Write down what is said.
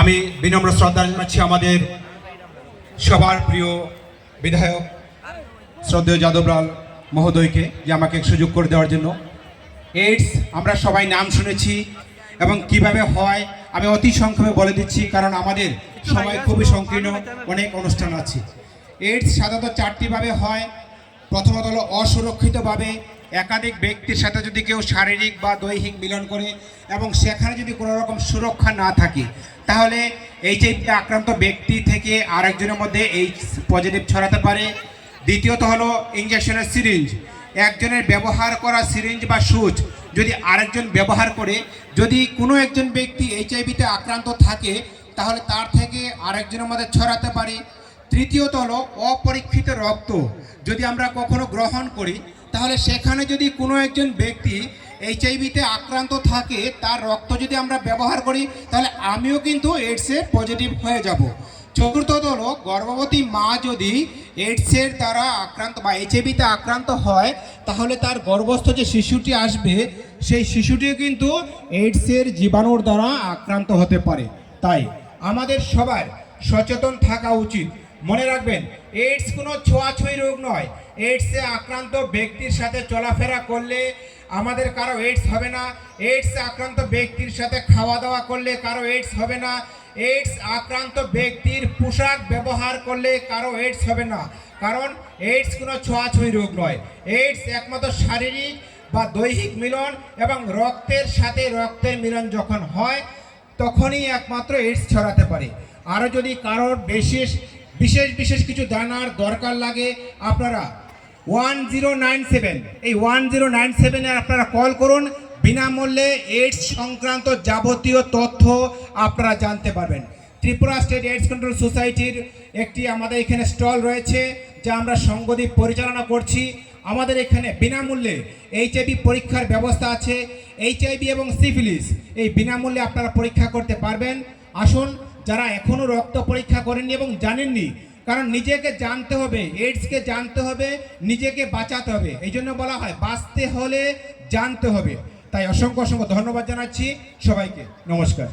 আমি বিনম্র শ্রদ্ধা জানাচ্ছি আমাদের সবার প্রিয় বিধায়ক শ্রদ্ধেয় যাদবলাল মহোদয়কে যে আমাকে সুযোগ করে দেওয়ার জন্য। এইডস আমরা সবাই নাম শুনেছি এবং কিভাবে হয় আমি অতি সংক্ষেপে বলে দিচ্ছি, কারণ আমাদের সময় খুবই সংকীর্ণ, অনেক অনুষ্ঠান আছে। এইডস সাধারণত চারটিভাবে হয়। প্রথমত হলো অসুরক্ষিতভাবে, একাধিক ব্যক্তির সাথে যদি কেউ শারীরিক বা দৈহিক মিলন করে এবং সেখানে যদি কোনো রকম সুরক্ষা না থাকে, তাহলে এইচআইভি আক্রান্ত ব্যক্তি থেকে আরেকজনের মধ্যে এইডস পজিটিভ ছড়াতে পারে। দ্বিতীয়ত হলো ইঞ্জেকশনের সিরিঞ্জ, একজনের ব্যবহার করা সিরিঞ্জ বা সুচ যদি আরেকজন ব্যবহার করে, যদি কোনো একজন ব্যক্তি এইচআইভিতে আক্রান্ত থাকে তাহলে তার থেকে আরেকজনের মধ্যে ছড়াতে পারে। তৃতীয়ত হলো অপরীক্ষিত রক্ত, যদি আমরা কখনো গ্রহণ করি তাহলে সেখানে যদি কোনো একজন ব্যক্তি এইচআইভিতে আক্রান্ত থাকে, তার রক্ত যদি আমরা ব্যবহার করি তাহলে আমিও কিন্তু এইডসে পজিটিভ হয়ে যাব। চতুর্থত হলো গর্ভবতী মা যদি এইডসের দ্বারা আক্রান্ত বা এইচআইভিতে আক্রান্ত হয় তাহলে তার গর্ভস্থ যে শিশুটি আসবে সেই শিশুটিও কিন্তু এইডসের জীবাণুর দ্বারা আক্রান্ত হতে পারে। তাই আমাদের সবার সচেতন থাকা উচিত। মনে রাখবেন, এইডস কোনো ছোঁয়াছুঁয়ি রোগ নয়। এইডসে আক্রান্ত ব্যক্তির সাথে চলাফেরা করলে আমাদের কারো এইডস হবে না। এইডস আক্রান্ত ব্যক্তির সাথে খাওয়া দাওয়া করলে কারো এইডস হবে না। এইডস আক্রান্ত ব্যক্তির পোশাক ব্যবহার করলে কারো এইডস হবে না, কারণ এইডস কোনো ছোঁয়াছুঁয়ি রোগ নয়। এইডস একমাত্র শারীরিক বা দৈহিক মিলন এবং রক্তের সাথে রক্তের মিলন যখন হয় তখনই একমাত্র এইডস ছড়াতে পারে। আরও যদি কারোর বিশেষ কিছু জানার দরকার লাগে, আপনারা 1097 এই 1097-এ আপনারা কল করুন। বিনামূল্যে এইডস সংক্রান্ত যাবতীয় তথ্য আপনারা জানতে পারবেন। ত্রিপুরা স্টেট এইডস কন্ট্রোল সোসাইটির একটি আমাদের এখানে স্টল রয়েছে যা আমরা সংগঠন পরিচালনা করছি। আমাদের এখানে বিনামূল্যে এইচআইভি পরীক্ষার ব্যবস্থা আছে। এইচআইভি এবং সিফিলিস এই বিনামূল্যে আপনারা পরীক্ষা করতে পারবেন। আসুন, যারা এখনও রক্ত পরীক্ষা করেননি এবং জানেননি, কারণ নিজেকে জানতে হবে, এইডসকে জানতে হবে, নিজেকে বাঁচাতে হবে। এই জন্য বলা হয় বাঁচতে হলে জানতে হবে। তাই অসংখ্য ধন্যবাদ জানাচ্ছি সবাইকে। নমস্কার।